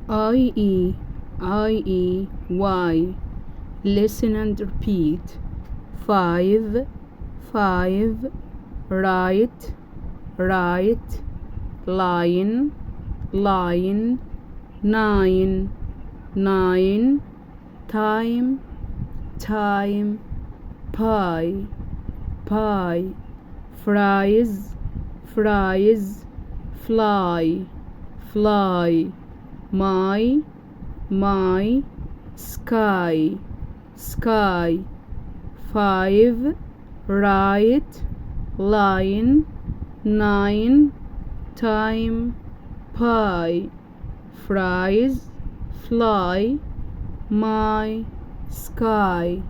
I-E-Y. Listen and repeat. 5 5. Right right. Line line. 9 9. Time time. Pie pie. Fries fries. Fly fly. My sky sky. 5 right. Line 9. Time. Pie. Fries. Fly. My sky.